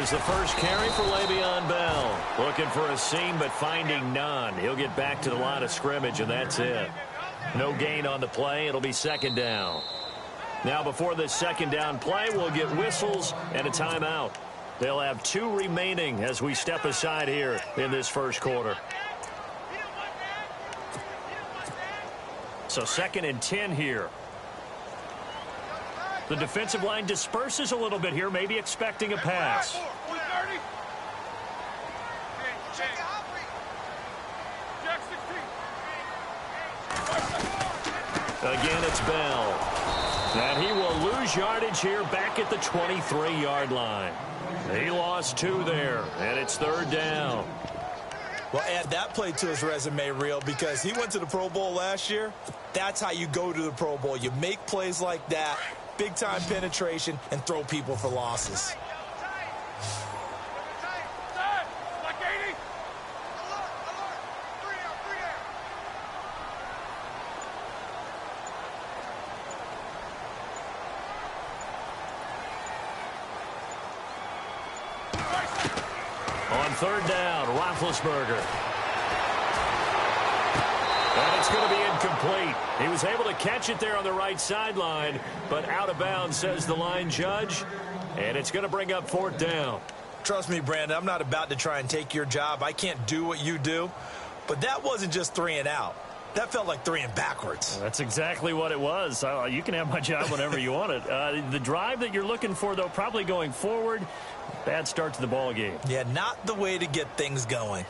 Here's the first carry for Le'Veon Bell. Looking for a seam, but finding none. He'll get back to the line of scrimmage, and that's it. No gain on the play. It'll be second down. Now, before this second down play, we'll get whistles and a timeout. They'll have 2 remaining as we step aside here in this first quarter. So 2nd and 10 here. The defensive line disperses a little bit here, maybe expecting a pass. Again, it's Bell. And he will lose yardage here back at the 23-yard line. He lost 2 there, and it's 3rd down. Well, add that play to his resume reel because he went to the Pro Bowl last year. That's how you go to the Pro Bowl. You make plays like that, big-time penetration, and throw people for losses. On 3rd down, Roethlisberger. And it's going to be incomplete. He was able to catch it there on the right sideline, but out of bounds, says the line judge. And it's going to bring up 4th down. Trust me, Brandon, I'm not about to try and take your job. I can't do what you do. But that wasn't just 3 and out. That felt like 3 and backwards. That's exactly what it was. You can have my job whenever you want it. The drive that you're looking for, though, probably going forward. Bad start to the ball game. Yeah, not the way to get things going.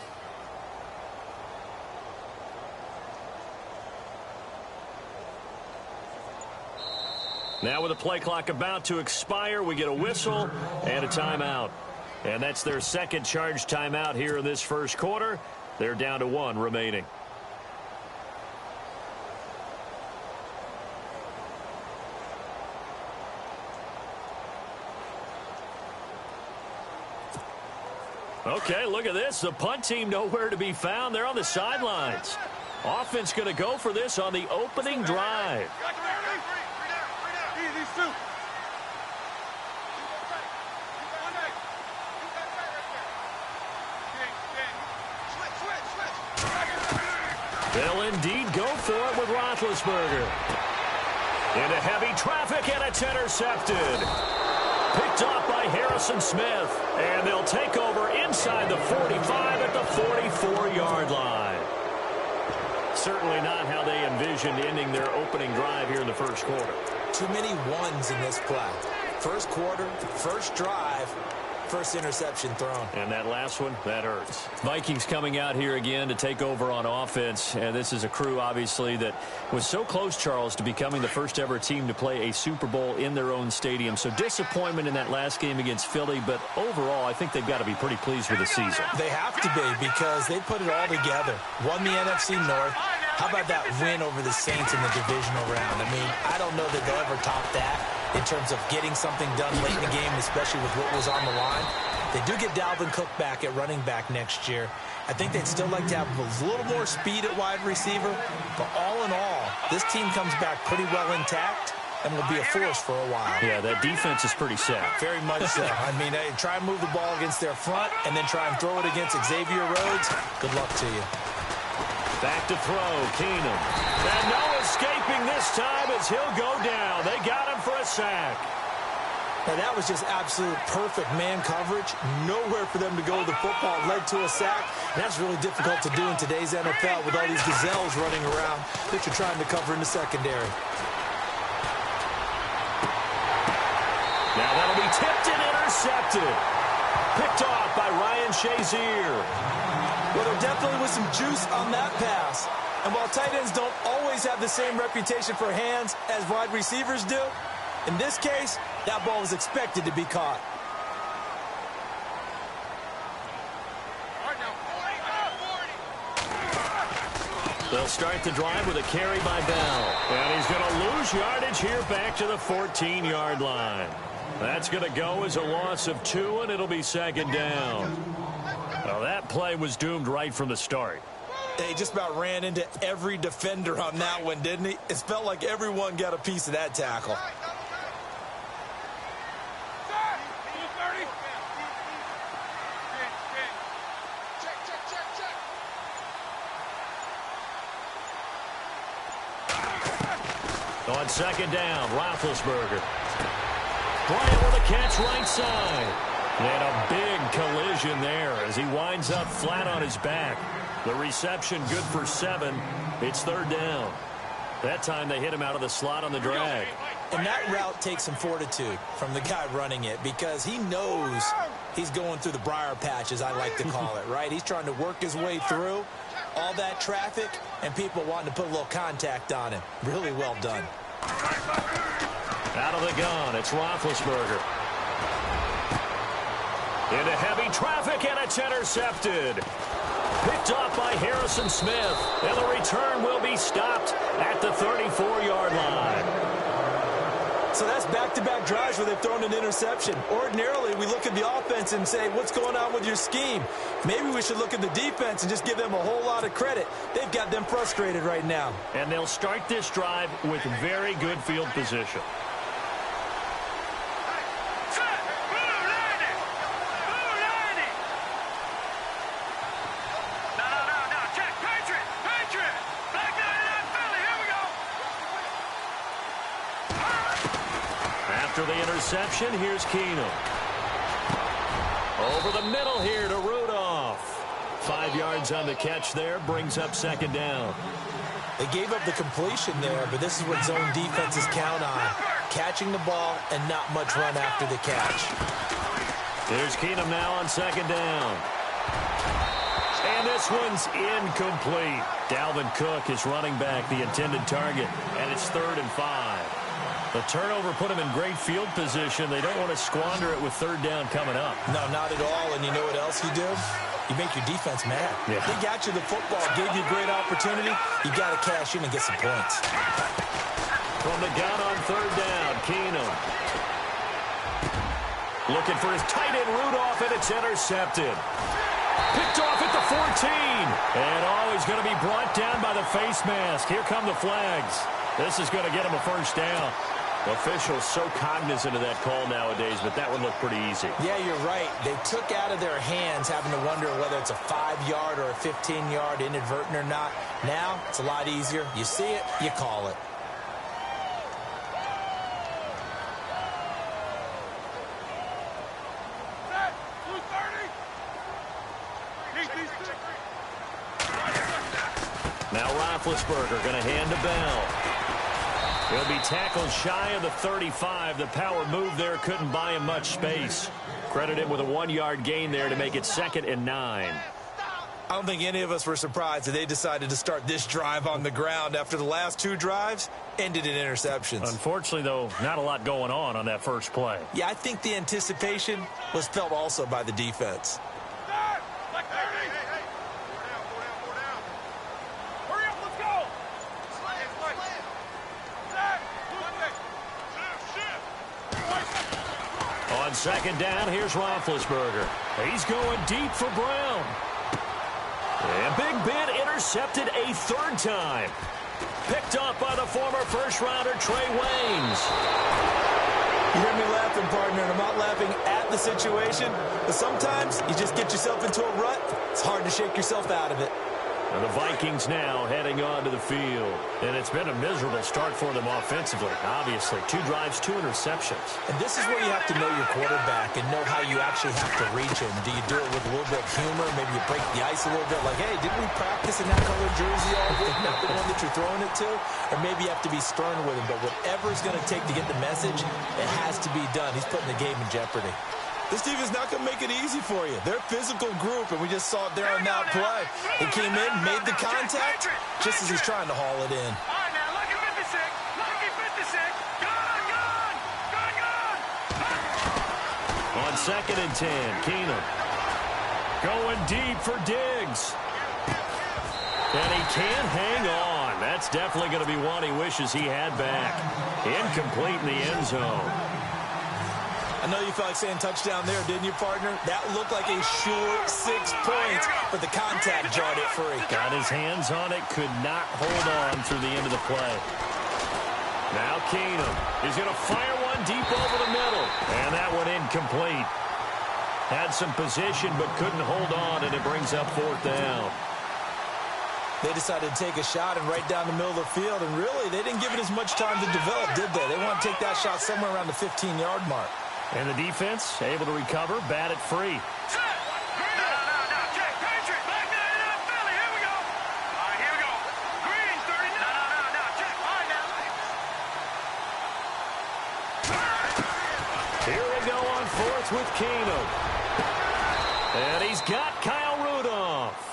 Now with the play clock about to expire, we get a whistle and a timeout. And that's their 2nd charge timeout here in this first quarter. They're down to 1 remaining. Okay, look at this. The punt team nowhere to be found. They're on the sidelines. Offense going to go for this on the opening drive. They'll indeed go for it with Roethlisberger. Into heavy traffic, and it's intercepted. Picked off by Harrison Smith. And they'll take over inside the 45 at the 44-yard line. Certainly not how they envisioned ending their opening drive here in the first quarter. Too many ones in this play. First quarter, first drive, first interception thrown. And that last one, that hurts. Vikings coming out here again to take over on offense. And this is a crew, obviously, that was so close, Charles, to becoming the first ever team to play a Super Bowl in their own stadium. So disappointment in that last game against Philly. But overall, I think they've got to be pretty pleased with the season. They have to be because they put it all together. Won the NFC North. How about that win over the Saints in the divisional round? I mean, I don't know that they'll ever top that in terms of getting something done late in the game, especially with what was on the line. They do get Dalvin Cook back at running back next year. I think they'd still like to have a little more speed at wide receiver. But all in all, this team comes back pretty well intact and will be a force for a while. Yeah, that defense is pretty set. Very much so. I mean, try and move the ball against their front and then try and throw it against Xavier Rhodes. Good luck to you. Back to throw, Keenum. And no escaping this time as he'll go down. They got him for a sack. Now, that was just absolute perfect man coverage. Nowhere for them to go with the football. Led to a sack. And that's really difficult to do in today's NFL with all these gazelles running around that you're trying to cover in the secondary. Now that'll be tipped and intercepted. Picked off by Ryan Shazier. Well, there definitely was some juice on that pass. And while tight ends don't always have the same reputation for hands as wide receivers do, in this case, that ball was expected to be caught. They'll start the drive with a carry by Bell. And he's going to lose yardage here back to the 14-yard line. That's going to go as a loss of 2, and it'll be second down. Well, that play was doomed right from the start. He just about ran into every defender on that one, didn't he? It felt like everyone got a piece of that tackle. On second down, Roethlisberger. Bryant with a catch right side. And a big collision there as he winds up flat on his back. The reception good for 7. It's third down. That time they hit him out of the slot on the drag. And that route takes some fortitude from the guy running it because he knows he's going through the briar patch, as I like to call it, right? He's trying to work his way through all that traffic and people wanting to put a little contact on him. Really well done. Out of the gun, it's Roethlisberger. Into heavy traffic, and it's intercepted. Picked off by Harrison Smith, and the return will be stopped at the 34-yard line. So that's back-to-back drives where they've thrown an interception. Ordinarily, we look at the offense and say, what's going on with your scheme? Maybe we should look at the defense and just give them a whole lot of credit. They've got them frustrated right now. And they'll start this drive with very good field position. After the interception, here's Keenum. Over the middle here to Rudolph. 5 yards on the catch there, brings up second down. They gave up the completion there, but this is what zone defenses count on. Catching the ball and not much run after the catch. Here's Keenum now on second down. And this one's incomplete. Dalvin Cook is running back, the intended target, and it's 3rd and 5. The turnover put them in great field position. They don't want to squander it with third down coming up. No, not at all. And you know what else you do? You make your defense mad. Yeah. They got you the football, gave you a great opportunity. You got to cash in and get some points. From the gun on third down, Keenum. Looking for his tight end, Rudolph, and it's intercepted. Picked off at the 14. And he's going to be brought down by the face mask. Here come the flags. This is going to get him a first down. Officials so cognizant of that call nowadays, but that would look pretty easy. Yeah, you're right. They took out of their hands having to wonder whether it's a 5-yard or a 15-yard inadvertent or not. Now, it's a lot easier. You see it, you call it. Now Roethlisberger going to hand to Bell. He'll be tackled shy of the 35. The power move there couldn't buy him much space. Credit him with a 1-yard gain there to make it 2nd and 9. I don't think any of us were surprised that they decided to start this drive on the ground after the last 2 drives ended in interceptions. Unfortunately, though, not a lot going on that first play. Yeah, I think the anticipation was felt also by the defense. On second down, here's Roethlisberger. He's going deep for Brown. And Big Ben intercepted a 3rd time. Picked up by the former first-rounder Trey Waynes. You hear me laughing, partner, and I'm not laughing at the situation, but sometimes you just get yourself into a rut. It's hard to shake yourself out of it. And the Vikings now heading onto the field. And it's been a miserable start for them offensively, obviously. 2 drives, 2 interceptions. And this is where you have to know your quarterback and know how you actually have to reach him. Do you do it with a little bit of humor? Maybe you break the ice a little bit like, hey, didn't we practice in that colored jersey all week? Not the one that you're throwing it to? Or maybe you have to be stern with him. But whatever it's going to take to get the message, it has to be done. He's putting the game in jeopardy. This team is not going to make it easy for you. They're a physical group, and we just saw it there on that play. He came in, made the contact, just as he's trying to haul it in. On 2nd and 10, Keenum. Going deep for Diggs. And he can't hang on. That's definitely going to be one he wishes he had back. Incomplete in the end zone. I know you felt like saying touchdown there, didn't you, partner? That looked like a sure 6 points, but the contact jarred it free. Got his hands on it, could not hold on through the end of the play. Now Keenum is going to fire one deep over the middle, and that one incomplete. Had some position, but couldn't hold on, and it brings up 4th down. They decided to take a shot and right down the middle of the field, and really, they didn't give it as much time to develop, did they? They want to take that shot somewhere around the 15-yard mark. And the defense able to recover, bat it free. Here we go on fourth with Keenum. And he's got Kyle Rudolph.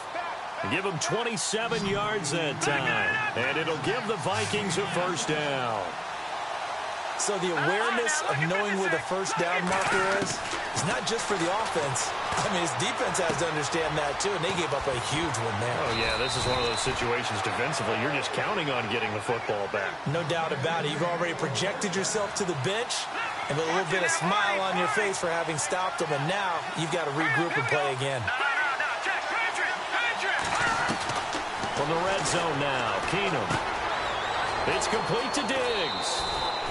Give him 27 yards that time. And it'll give the Vikings a first down. So the awareness of knowing where the first down marker is not just for the offense. I mean, his defense has to understand that, too, and they gave up a huge one there. Oh, yeah, this is one of those situations defensively. You're just counting on getting the football back. No doubt about it. You've already projected yourself to the bench and with a little bit of smile on your face for having stopped them, and now you've got to regroup and play again. From the red zone now, Keenum. It's complete to Diggs.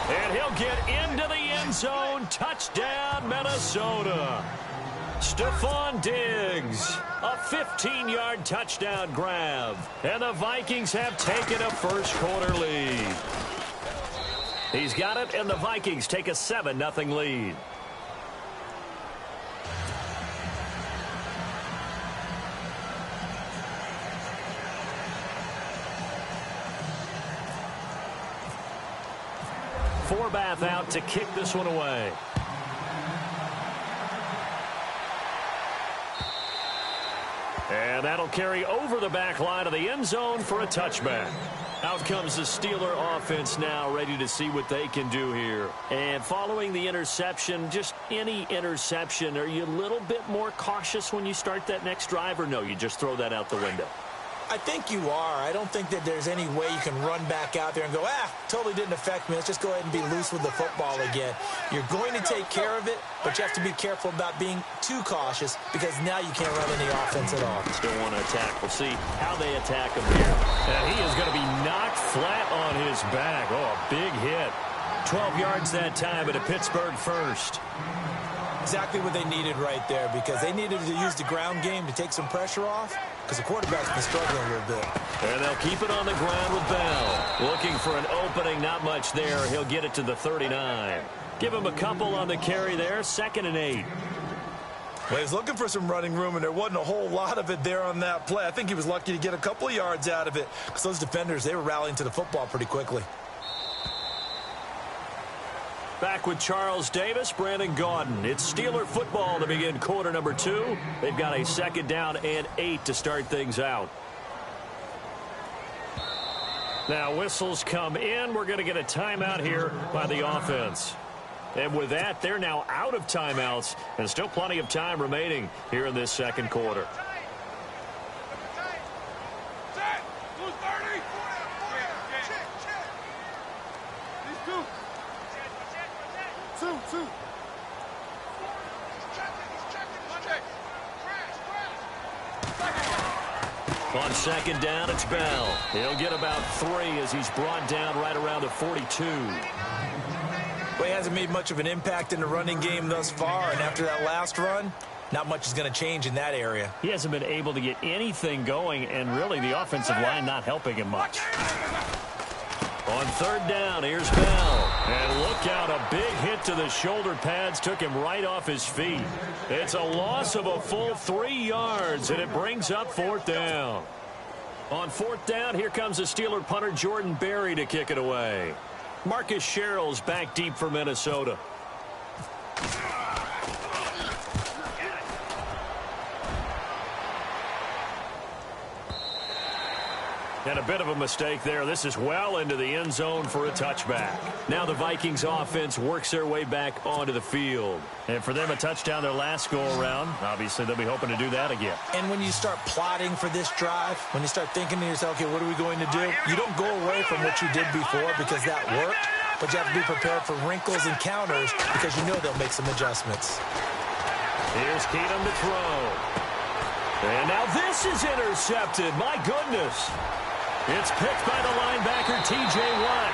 And he'll get into the end zone. Touchdown, Minnesota. Stephon Diggs, a 15-yard touchdown grab. And the Vikings have taken a first-quarter lead. He's got it, and the Vikings take a 7-0 lead. Forbath out to kick this one away. And that'll carry over the back line of the end zone for a touchback. Out comes the Steeler offense now, ready to see what they can do here. And following the interception, just any interception, are you a little bit more cautious when you start that next drive, or no, you just throw that out the window? I think you are. I don't think that there's any way you can run back out there and go, totally didn't affect me. Let's just go ahead and be loose with the football again. You're going to take care of it, but you have to be careful about being too cautious because now you can't run any offense at all. Still want to attack. We'll see how they attack him here. And he is going to be knocked flat on his back. Oh, a big hit. 12 yards that time at a Pittsburgh first. Exactly what they needed right there because they needed to use the ground game to take some pressure off because the quarterback's been struggling a little bit. And they'll keep it on the ground with Bell. Looking for an opening, not much there. He'll get it to the 39. Give him a couple on the carry there, 2nd and 8. Well, he was looking for some running room, and there wasn't a whole lot of it there on that play. I think he was lucky to get a couple of yards out of it because those defenders, they were rallying to the football pretty quickly. Back with Charles Davis, Brandon Gaudin. It's Steeler football to begin quarter number 2. They've got a 2nd down and 8 to start things out. Now whistles come in. We're going to get a timeout here by the offense. And with that, they're now out of timeouts and still plenty of time remaining here in this second quarter. On 2nd down, it's Bell. He'll get about 3 as he's brought down right around the 42. Well, he hasn't made much of an impact in the running game thus far, and after that last run, not much is going to change in that area. He hasn't been able to get anything going, and really the offensive line not helping him much. On 3rd down, here's Bell. And look out, a big hit to the shoulder pads took him right off his feet. It's a loss of a full 3 yards, and it brings up 4th down. On 4th down, here comes the Steeler punter Jordan Berry to kick it away. Marcus Sherrill's back deep for Minnesota. And a bit of a mistake there. This is well into the end zone for a touchback. Now the Vikings offense works their way back onto the field. And for them, a touchdown their last go-around. Obviously, they'll be hoping to do that again. And when you start plotting for this drive, when you start thinking to yourself, okay, what are we going to do? You don't go away from what you did before because that worked, but you have to be prepared for wrinkles and counters because you know they'll make some adjustments. Here's Keenum to throw. And now this is intercepted. My goodness. It's picked by the linebacker, T.J. Watt.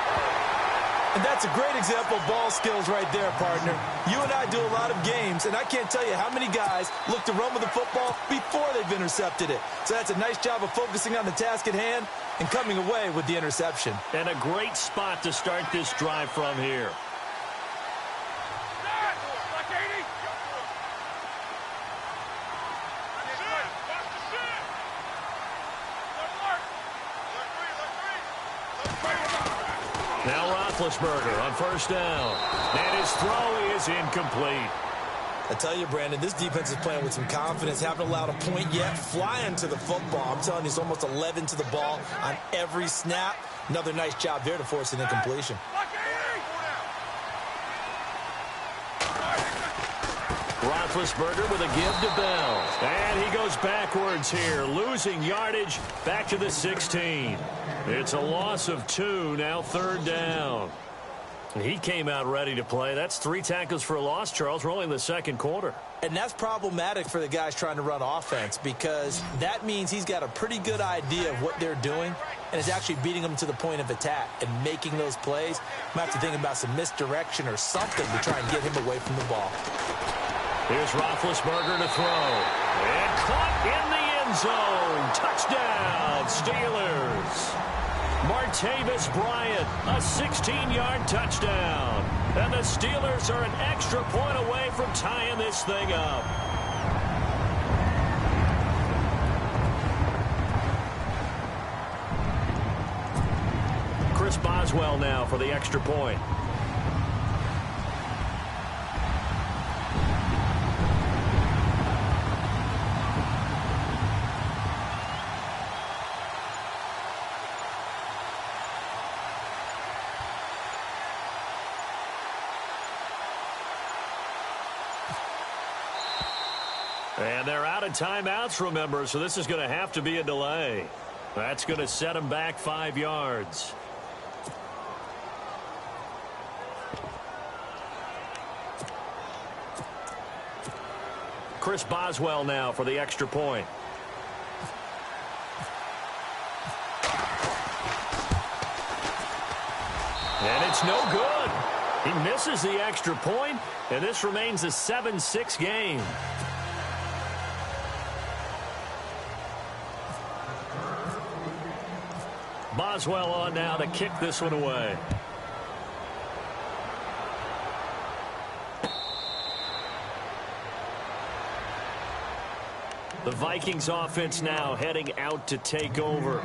And that's a great example of ball skills right there, partner. You and I do a lot of games, and I can't tell you how many guys look to run with the football before they've intercepted it. So that's a nice job of focusing on the task at hand and coming away with the interception. And a great spot to start this drive from here. Now Roethlisberger on first down. And his throw is incomplete. I tell you, Brandon, this defense is playing with some confidence. Haven't allowed a point yet. Flying to the football. I'm telling you, it's almost 11 to the ball on every snap. Another nice job there to force an incompletion. Roethlisberger with a give to Bell. And he goes backwards here, losing yardage back to the 16. It's a loss of 2, now third down. He came out ready to play. That's 3 tackles for a loss, Charles. We're only in the second quarter. And that's problematic for the guys trying to run offense because that means he's got a pretty good idea of what they're doing and is actually beating them to the point of attack and making those plays. Might have to think about some misdirection or something to try and get him away from the ball. Here's Roethlisberger to throw. And caught in the end zone. Touchdown, Steelers. Mehtevas Bryant, a 16-yard touchdown. And the Steelers are an extra point away from tying this thing up. Chris Boswell now for the extra point. And they're out of timeouts, remember, so this is going to have to be a delay. That's going to set them back 5 yards. Chris Boswell now for the extra point. And it's no good. He misses the extra point, and this remains a 7-6 game. Boswell on now to kick this one away. The Vikings offense now heading out to take over.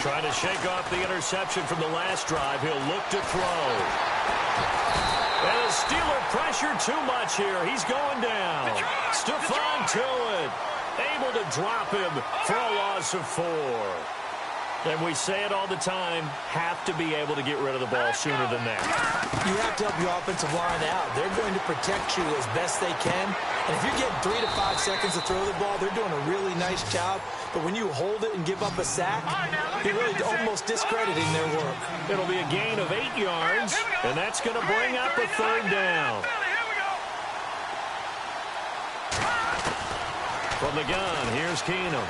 Trying to shake off the interception from the last drive. He'll look to throw. And the Steeler pressure too much here. He's going down. Stephon Tuitt able to drop him for a loss of 4. And we say it all the time, have to be able to get rid of the ball sooner than that. You have to help your offensive line out. They're going to protect you as best they can. And if you're getting 3 to 5 seconds to throw the ball, they're doing a really nice job. But when you hold it and give up a sack, you're really almost discrediting their work. It'll be a gain of 8 yards, and that's going to bring up a third down. From the gun, here's Keenum.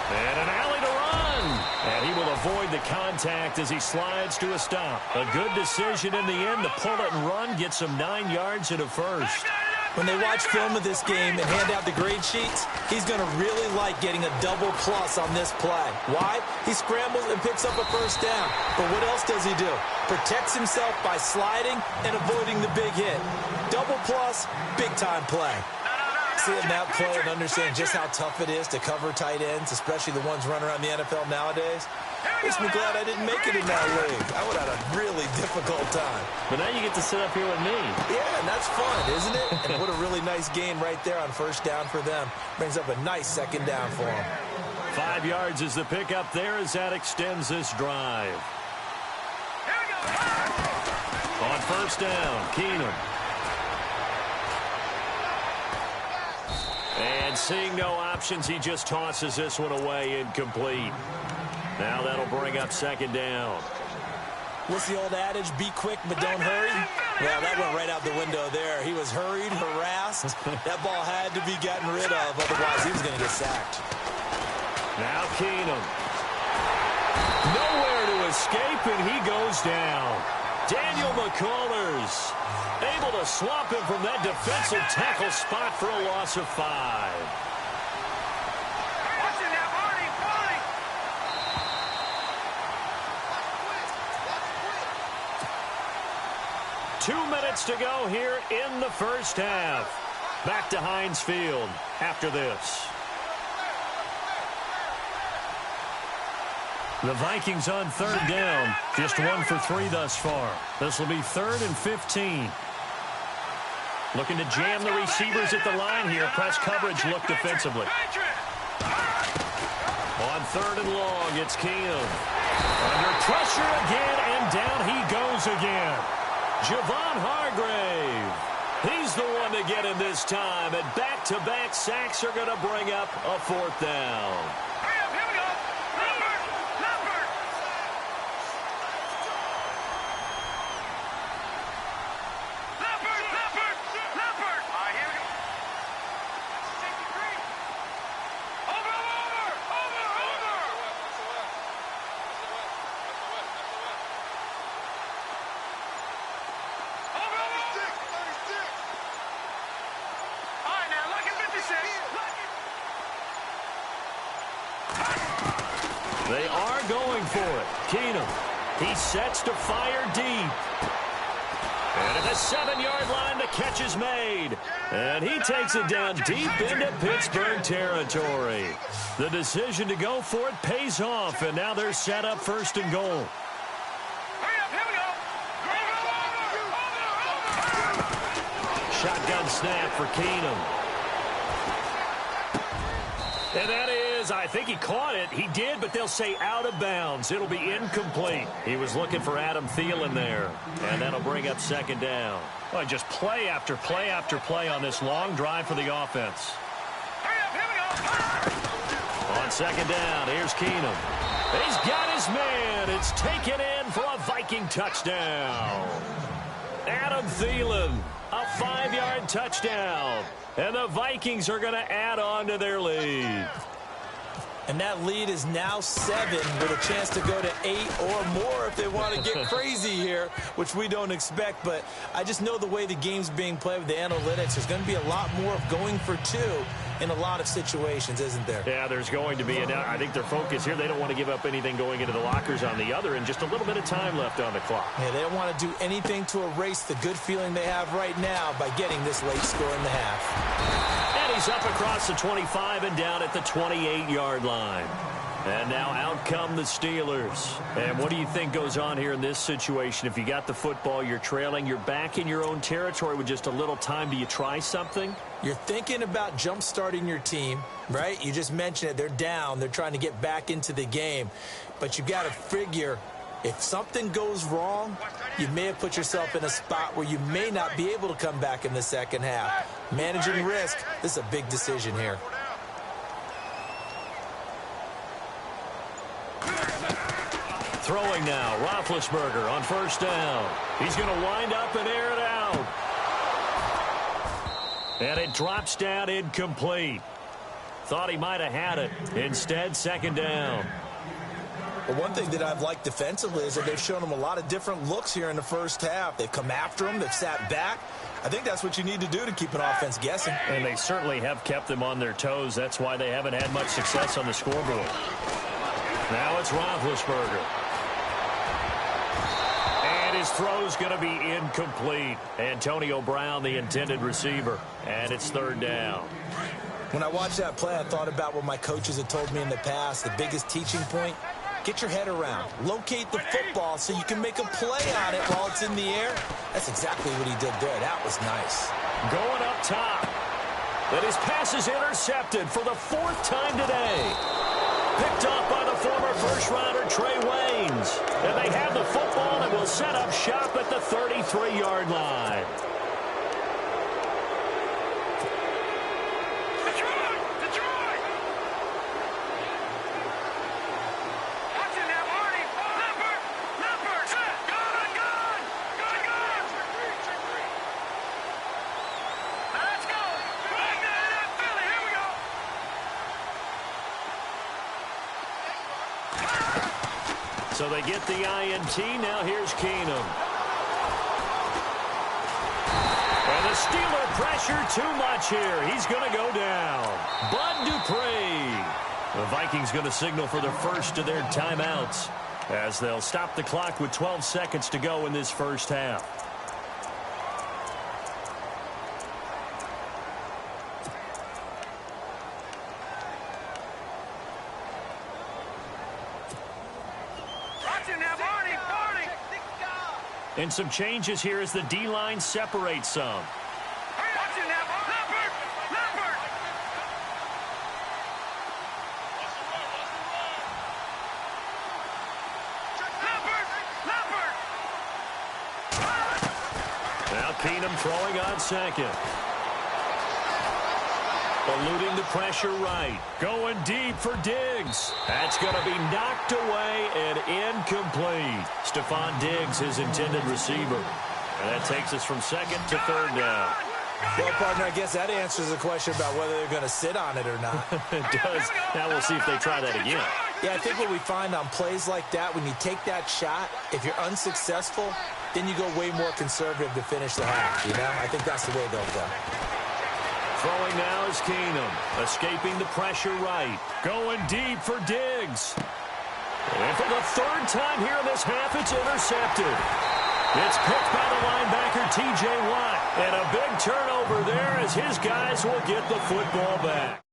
And an alley to run. And he will avoid the contact as he slides to a stop. A good decision in the end to pull it and run, gets him 9 yards and a first. When they watch film of this game and hand out the grade sheets, he's going to really like getting a double plus on this play. Why? He scrambles and picks up a first down. But what else does he do? Protects himself by sliding and avoiding the big hit. Double plus, big-time play. Seeing that play and understand just how tough it is to cover tight ends, especially the ones running around the NFL nowadays, makes me glad I didn't make it in that league. I would have had a really difficult time. But now you get to sit up here with me. Yeah, and that's fun, isn't it? And what a really nice gain right there on first down for them. Brings up a nice second down for them. 5 yards is the pickup there as that extends this drive. On first down, Keenum. And seeing no options, he just tosses this one away incomplete. Now that'll bring up second down. What's the old adage? Be quick, but don't hurry. Well, that went right out the window there. He was hurried, harassed. That ball had to be gotten rid of. Otherwise, he was going to get sacked. Now Keenum. Nowhere to escape, and he goes down. Daniel McCullers able to slump him from that defensive tackle spot for a loss of 5. 2 minutes to go here in the first half. Back to Heinz Field after this. The Vikings on third down. Just 1 for 3 thus far. This will be 3rd and 15. Looking to jam the receivers at the line here. Press coverage look defensively. On 3rd and long, it's Keenum. Under pressure again, and down he goes again. Javon Hargrave. He's the one to get him this time, and back-to-back sacks are going to bring up a 4th down. They are going for it. Keenum. He sets to fire deep. And at the 7-yard line, the catch is made. And he takes it down deep into Pittsburgh territory. The decision to go for it pays off, and now they're set up 1st and goal. Shotgun snap for Keenum. And that is, I think he caught it. He did, but they'll say out of bounds. It'll be incomplete. He was looking for Adam Thielen there. And that'll bring up 2nd down. Well, just play after play after play on this long drive for the offense. On 2nd down, here's Keenum. He's got his man. It's taken in for a Viking touchdown. Adam Thielen, a 5-yard touchdown. And the Vikings are going to add on to their lead. And that lead is now 7 with a chance to go to 8 or more if they want to get crazy here, which we don't expect. But I just know the way the game's being played with the analytics, there's going to be a lot more of going for 2 in a lot of situations, isn't there? Yeah, there's going to be. And I think their focus here, they don't want to give up anything going into the lockers on the other, and just a little bit of time left on the clock. Yeah, they don't want to do anything to erase the good feeling they have right now by getting this late score in the half. And he's up across the 25 and down at the 28-yard line. And now out come the Steelers. And what do you think goes on here in this situation? If you got the football, you're trailing, you're back in your own territory with just a little time. Do you try something? You're thinking about jump-starting your team, right? You just mentioned it. They're down. They're trying to get back into the game. But you got to figure, if something goes wrong, you may have put yourself in a spot where you may not be able to come back in the second half. Managing risk, this is a big decision here. Throwing now, Roethlisberger on 1st down. He's going to wind up and air it out. And it drops down incomplete. Thought he might have had it. Instead, 2nd down. Well, one thing that I've liked defensively is that they've shown them a lot of different looks here in the first half. They've come after them. They've sat back. I think that's what you need to do to keep an offense guessing. And they certainly have kept them on their toes. That's why they haven't had much success on the scoreboard. Now it's Roethlisberger. And his throw's going to be incomplete. Antonio Brown, the intended receiver. And it's 3rd down. When I watched that play, I thought about what my coaches had told me in the past. The biggest teaching point, get your head around. Locate the football so you can make a play on it while it's in the air. That's exactly what he did there. That was nice. Going up top. And his pass is intercepted for the 4th time today. Picked off by the former first-rounder Trey Waynes. And they have the football and will set up shop at the 33-yard line. So they get the INT. Now here's Keenum. And the Steeler pressure too much here. He's going to go down. Bud Dupree. The Vikings going to signal for the first of their timeouts as they'll stop the clock with 12 seconds to go in this first half. And some changes here as the D-line separates some. Now Keenum throwing on second. Eluding the pressure right. Going deep for Diggs. That's going to be knocked away and incomplete. Stephon Diggs, his intended receiver. And that takes us from second to third down. Well, partner, I guess that answers the question about whether they're going to sit on it or not. It does. Now we'll see if they try that again. Yeah, I think what we find on plays like that, when you take that shot, if you're unsuccessful, then you go way more conservative to finish the half, you know? I think that's the way they'll go. Throwing now is Keenum. Escaping the pressure right. Going deep for Diggs. And for the third time here in this half, it's intercepted. It's picked by the linebacker, T.J. Watt. And a big turnover there as his guys will get the football back.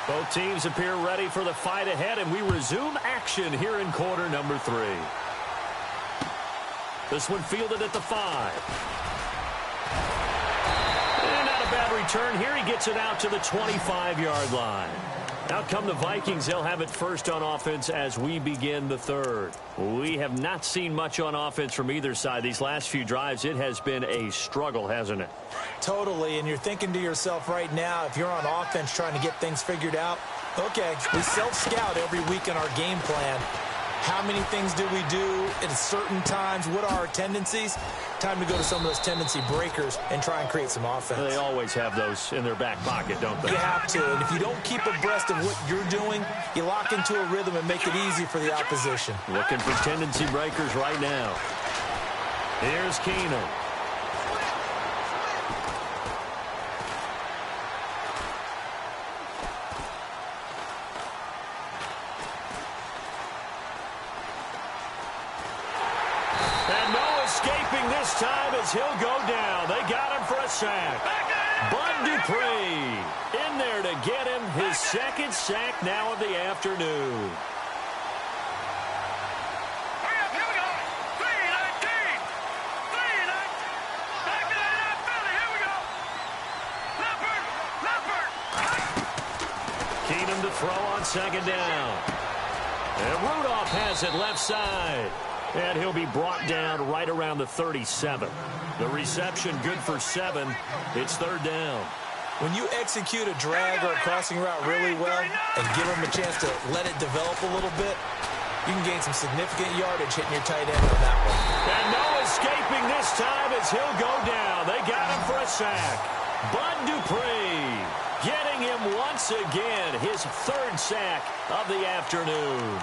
Both teams appear ready for the fight ahead, and we resume action here in quarter number 3. This one fielded at the 5. And not a bad return here. He gets it out to the 25-yard line. Out come the Vikings. They'll have it first on offense as we begin the third. We have not seen much on offense from either side. These last few drives, it has been a struggle, hasn't it? Totally, and you're thinking to yourself right now, if you're on offense trying to get things figured out, okay, we self-scout every week in our game plan. How many things do we do at certain times? What are our tendencies? Time to go to some of those tendency breakers and try and create some offense. They always have those in their back pocket, don't they? You have to, and if you don't keep abreast of what you're doing, you lock into a rhythm and make it easy for the opposition. Looking for tendency breakers right now. Here's Keenum. This time as he'll go down. They got him for a sack. Bud Dupree in there to get him his second sack now of the afternoon. Keenum to throw on second down. And Rudolph has it left side. And he'll be brought down right around the 37. The reception good for 7. It's third down. When you execute a drag or a crossing route really well and give them a chance to let it develop a little bit, you can gain some significant yardage hitting your tight end on that one. And no escaping this time as he'll go down. They got him for a sack. Bud Dupree getting him once again, his third sack of the afternoon.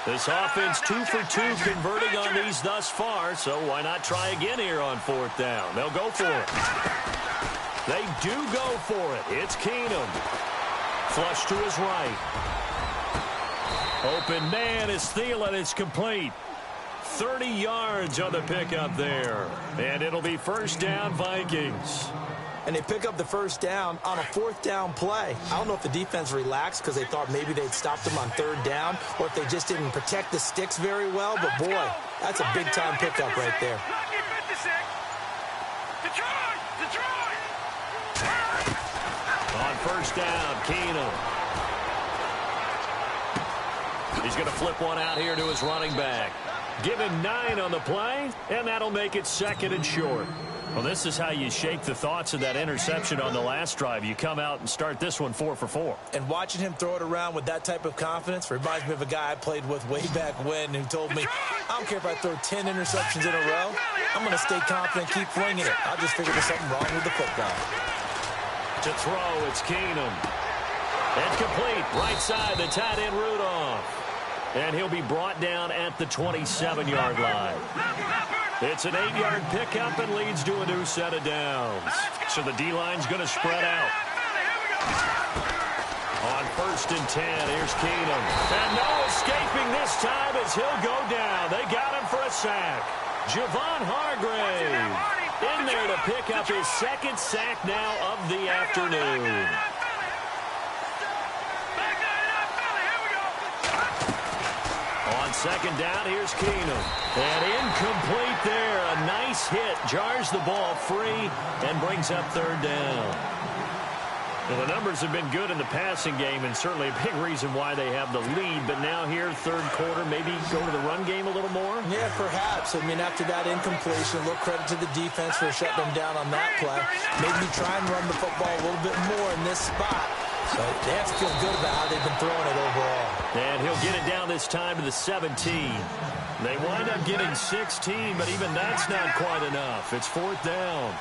This offense 2 for 2 converting on these thus far, so why not try again here on fourth down? They'll go for it. They do go for it. It's Keenum. Flush to his right. Open man is Thielen. It's complete. 30 yards on the pickup there. And it'll be first down Vikings. and they pick up the first down on a fourth down play. I don't know if the defense relaxed because they thought maybe they'd stopped them on third down or if they just didn't protect the sticks very well, but boy, that's a big-time pickup right there. On first down, Keenum. He's going to flip one out here to his running back. Give him 9 on the play, and that'll make it 2nd and short. Well, this is how you shake the thoughts of that interception on the last drive. You come out and start this one 4 for 4. And watching him throw it around with that type of confidence reminds me of a guy I played with way back when who told me, I don't care if I throw 10 interceptions in a row. I'm going to stay confident, keep flinging it. I'll just figure there's something wrong with the football. To throw, it's Keenum. And complete, right side, the tight end Rudolph. And he'll be brought down at the 27-yard line. It's an 8-yard pickup and leads to a new set of downs. So the D-line's going to spread out. On 1st and 10, here's Keenum. And no escaping this time as he'll go down. They got him for a sack. Javon Hargrave in there to pick up his 2nd sack now of the afternoon. On 2nd down, here's Keenum. And incomplete there. A nice hit. Jars the ball free and brings up 3rd down. Well, the numbers have been good in the passing game and certainly a big reason why they have the lead. But now here, 3rd quarter, maybe go to the run game a little more? Yeah, perhaps. I mean, after that incompletion, a little credit to the defense for shutting them down on that play. Maybe try and run the football a little bit more in this spot. So they have to feel good about how they've been throwing it overall. And he'll get it down this time to the 17. They wind up getting 16, but even that's not quite enough. It's 4th down.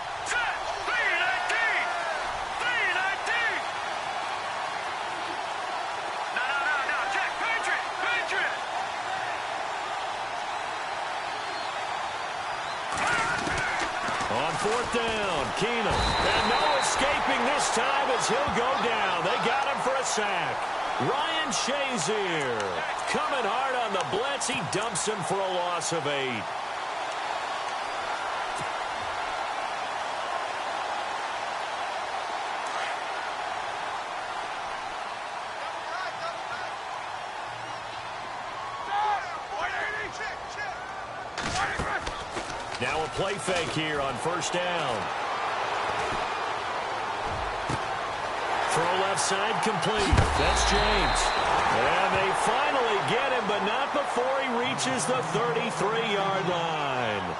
On 4th down, Keenum. And no escaping this time as he'll go down. They got him for a sack. Ryan Shazier coming hard on the blitz. He dumps him for a loss of 8. Now a play fake here on 1st down. Throw left side complete. That's James. And they finally get him, but not before he reaches the 33-yard line.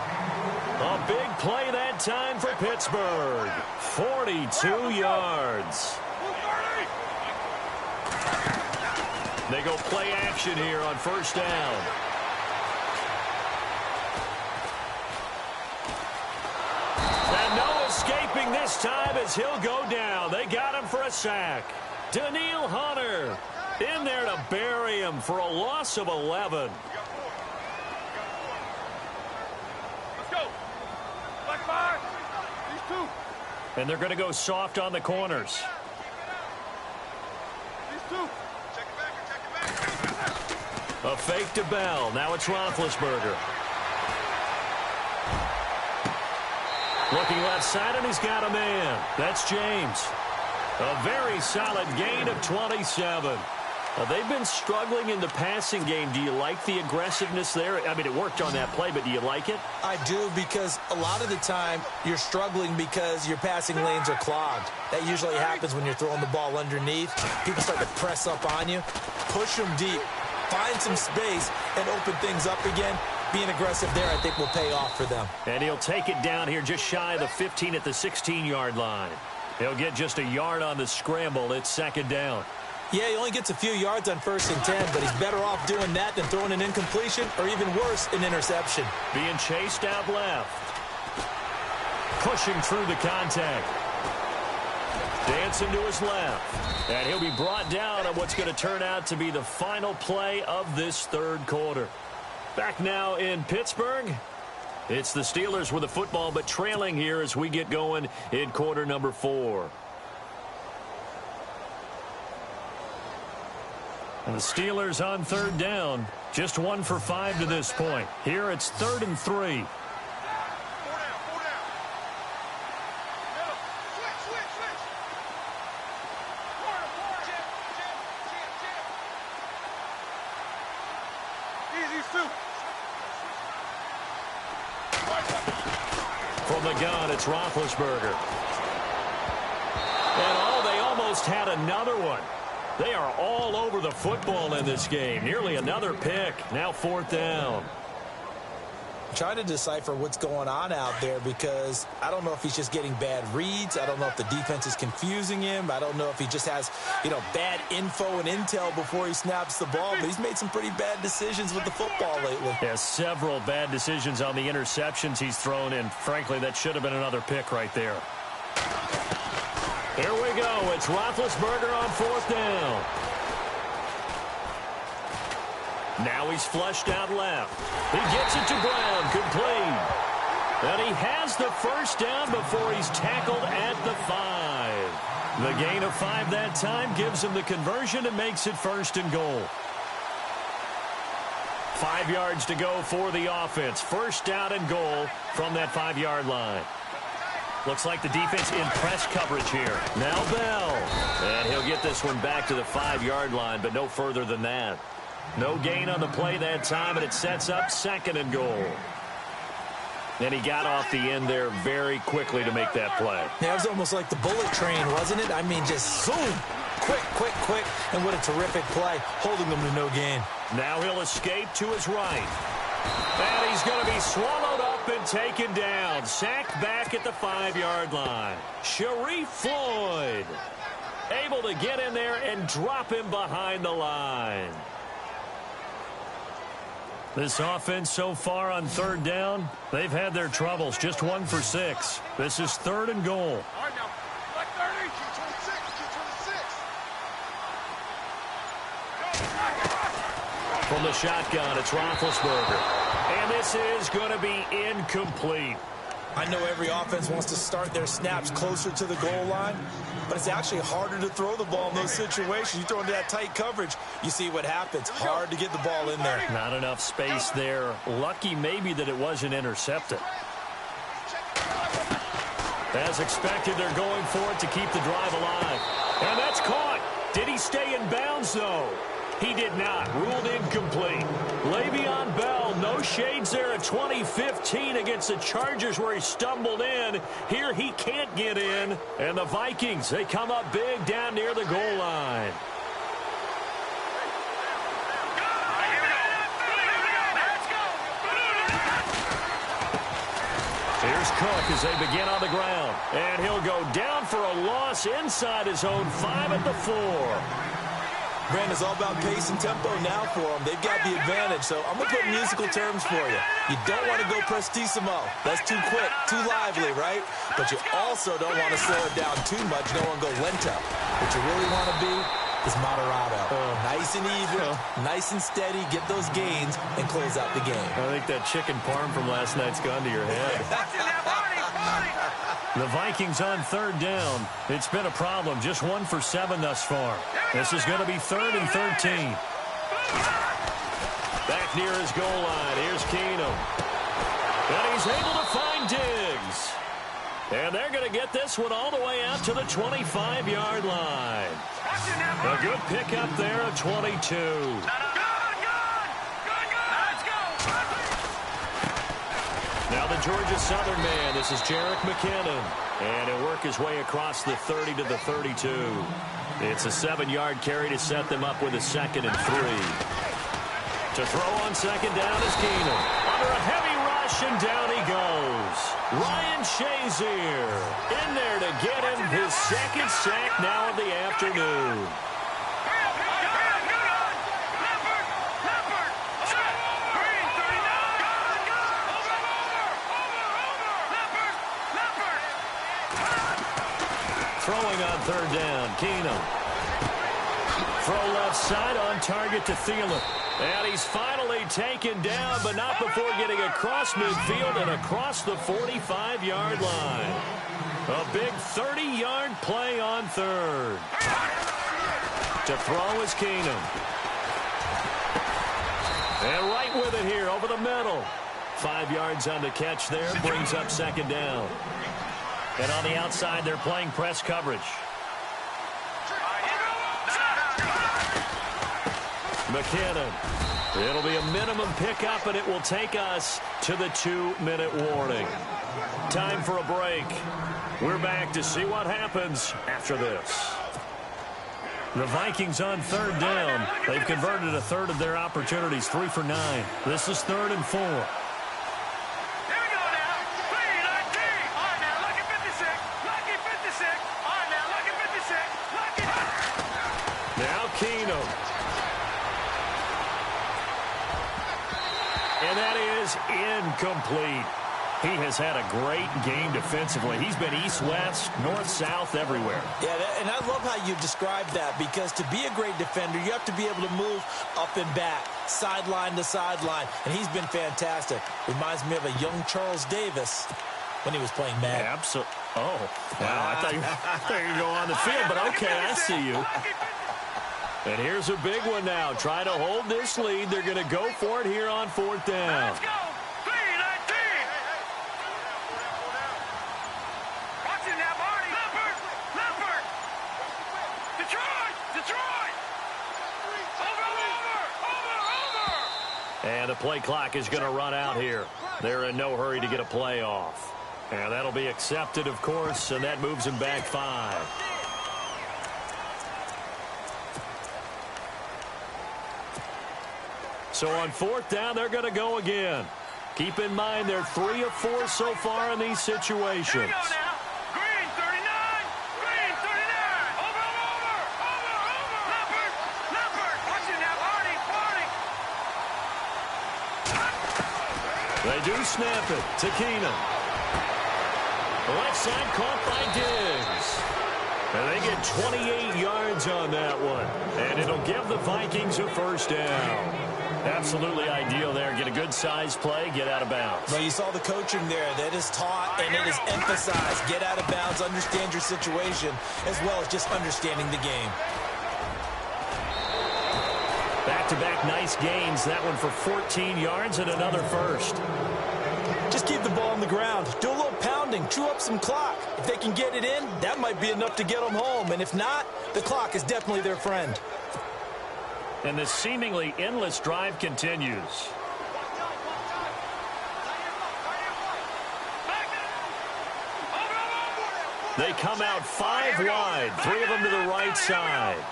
A big play that time for Pittsburgh. 42 yards. They go play action here on 1st down. Escaping this time as he'll go down. They got him for a sack. Daniil Hunter in there to bury him for a loss of 11. Let's go. Black 5. These 2. And they're going to go soft on the corners. These 2. Check it back. A fake to Bell. Now it's Roethlisberger. Looking left side, and he's got a man. That's James. A very solid gain of 27. They've been struggling in the passing game. Do you like the aggressiveness there? I mean, it worked on that play, but do you like it? I do, because a lot of the time you're struggling because your passing lanes are clogged. That usually happens when you're throwing the ball underneath. People start to press up on you. Push them deep. Find some space and open things up again. Being aggressive there, I think, will pay off for them. And he'll take it down here just shy of the 15 at the 16-yard line. He'll get just a yard on the scramble. It's 2nd down. Yeah, he only gets a few yards on 1st and 10, but he's better off doing that than throwing an incompletion or even worse, an interception. Being chased out left. Pushing through the contact. Dancing to his left. And he'll be brought down on what's going to turn out to be the final play of this 3rd quarter. Back now in Pittsburgh. It's the Steelers with the football, but trailing here as we get going in quarter number 4. And the Steelers on 3rd down. Just 1 for 5 to this point. Here it's 3rd and 3. From the gun, it's Roethlisberger. And they almost had another one. They are all over the football in this game. Nearly another pick. Now 4th down. I'm trying to decipher what's going on out there because I don't know if he's just getting bad reads. I don't know if the defense is confusing him. I don't know if he just has, bad info and intel before he snaps the ball. But he's made some pretty bad decisions with the football lately. Yeah, several bad decisions on the interceptions he's thrown in. Frankly, that should have been another pick right there. Here we go. It's Roethlisberger on 4th down. Now he's flushed out left. He gets it to Brown, complete. And he has the first down before he's tackled at the 5. The gain of 5 that time gives him the conversion and makes it 1st and goal. 5 yards to go for the offense. 1st down and goal from that 5-yard line. Looks like the defense in press coverage here. Now Bell. And he'll get this one back to the 5-yard line, but no further than that. No gain on the play that time, and it sets up 2nd and goal. And he got off the end there very quickly to make that play. Yeah, it was almost like the bullet train, wasn't it? I mean, just zoom. Quick. And what a terrific play, holding them to no gain. Now he'll escape to his right. And he's going to be swallowed up and taken down. Sacked back at the 5-yard line. Sharif Floyd able to get in there and drop him behind the line. This offense so far on 3rd down, they've had their troubles. Just 1 for 6. This is 3rd and goal. All right, now. Like 30. Get 26. Get 26. From the shotgun, it's Roethlisberger. And this is going to be incomplete. I know every offense wants to start their snaps closer to the goal line, but it's actually harder to throw the ball in those situations. You throw into that tight coverage, you see what happens. Hard to get the ball in there. Not enough space there. Lucky maybe that it wasn't intercepted. As expected, they're going for it to keep the drive alive. And that's caught. Did he stay in bounds, though? He did not. Ruled incomplete. Le'Veon Bell, no shades there at 2015 against the Chargers where he stumbled in. Here he can't get in. And the Vikings, they come up big down near the goal line. Here's Cook as they begin on the ground. And he'll go down for a loss inside his own 5 at the 4. Brandon, it's all about pace and tempo now for them. They've got the advantage, so I'm going to put musical terms for you. You don't want to go prestissimo. That's too quick, too lively, right? But you also don't want to slow it down too much. You don't want to go lento. What you really want to be is moderato. Nice and even, nice and steady, get those gains, and close out the game. I think that chicken parm from last night's gone to your head. The Vikings on 3rd down. It's been a problem. Just 1 for 7 thus far. This is going to be 3rd and 13. Back near his goal line. Here's Keenum. And he's able to find Diggs. And they're going to get this one all the way out to the 25-yard line. A good pickup there at 22. Now the Georgia Southern man. This is Jerick McKinnon. And he'll work his way across the 30 to the 32. It's a 7-yard carry to set them up with a 2nd and 3. To throw on 2nd down is Keenum. Under a heavy rush, and down he goes. Ryan Shazier in there to get him his 2nd sack now of the afternoon. Throwing on 3rd down, Keenum. Throw left side on target to Thielen. And he's finally taken down, but not before getting across midfield and across the 45-yard line. A big 30-yard play on 3rd. To throw is Keenum. And right with it here over the middle. 5 yards on the catch there, brings up 2nd down. And on the outside, they're playing press coverage. McKinnon. It'll be a minimum pickup, and it will take us to the 2-minute warning. Time for a break. We're back to see what happens after this. The Vikings on third down. They've converted a third of their opportunities, 3 for 9. This is 3rd and 4. Now Keenum. And that is incomplete. He has had a great game defensively. He's been east-west, north-south, everywhere. Yeah, and I love how you described that, because to be a great defender, you have to be able to move up and back, sideline to sideline, and he's been fantastic. Reminds me of a young Charles Davis when he was playing Madden. Absolutely. Oh, wow. I thought you were going to go on the field, but okay, I see you. And here's a big one now. Try to hold this lead. They're going to go for it here on 4th down. Let's go. 3-19. Watch it now, Marty. Leopard. Detroit. Over. And the play clock is going to run out here. They're in no hurry to get a play off. And that'll be accepted, of course, and that moves them back 5. So on 4th down, they're going to go again. Keep in mind, they're 3 of 4 so far in these situations. Here we go now. Green 39. Over. Leopard. Watch it now, Marty. They do snap it to Keenum. Left side caught by Diggs. And they get 28 yards on that one. And it'll give the Vikings a 1st down. Absolutely ideal there. Get a good-sized play, get out of bounds. Well, you saw the coaching there. That is taught and it is emphasized. Get out of bounds, understand your situation, as well as just understanding the game. Back-to-back nice gains. That one for 14 yards and another 1st. Just keep the ball on the ground. Do a little pounding. Chew up some clock. If they can get it in, that might be enough to get them home. And if not, the clock is definitely their friend. And this seemingly endless drive continues. They come out 5 wide, 3 of them to the right side.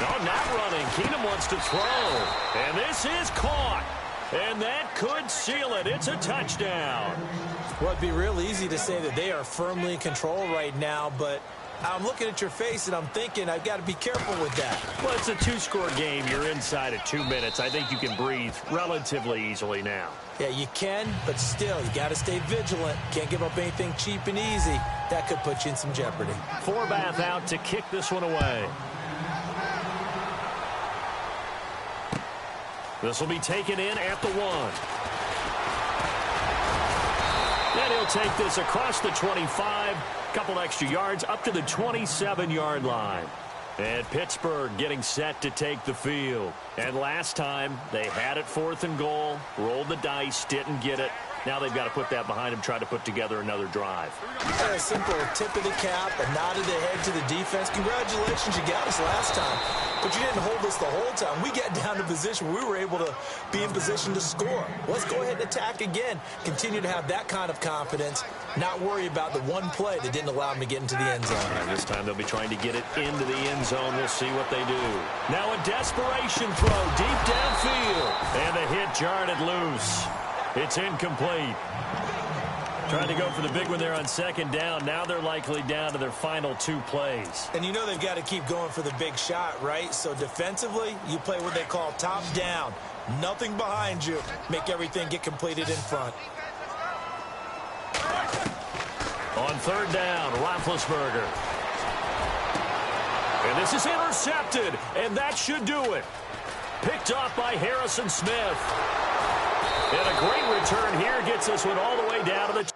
No, not running. Keenum wants to throw. And this is caught. And that could seal it. It's a touchdown. Well, it'd be real easy to say that they are firmly in control right now, but I'm looking at your face and I'm thinking I've got to be careful with that. Well, it's a 2-score game. You're inside of 2 minutes. I think you can breathe relatively easily now. Yeah, you can, but still, you got to stay vigilant. Can't give up anything cheap and easy. That could put you in some jeopardy. Forbath out to kick this one away. This will be taken in at the 1. Then he'll take this across the 25. Couple extra yards up to the 27-yard line. And Pittsburgh getting set to take the field. And last time, they had it 4th and goal, rolled the dice, didn't get it. Now they've got to put that behind them, try to put together another drive. A simple tip of the cap, a nod of the head to the defense. Congratulations, you got us last time. But you didn't hold us the whole time. We got down to position where we were able to be in position to score. Let's go ahead and attack again. Continue to have that kind of confidence. Not worry about the one play that didn't allow them to get into the end zone. And this time they'll be trying to get it into the end zone. We'll see what they do. Now a desperation throw deep downfield. And the hit jarred it loose. It's incomplete. Trying to go for the big one there on 2nd down. Now they're likely down to their final 2 plays. And you know they've got to keep going for the big shot, right? So defensively, you play what they call top down. Nothing behind you. Make everything get completed in front. On 3rd down, Roethlisberger. And this is intercepted, and that should do it. Picked off by Harrison Smith. And a great return here gets us one all the way down to the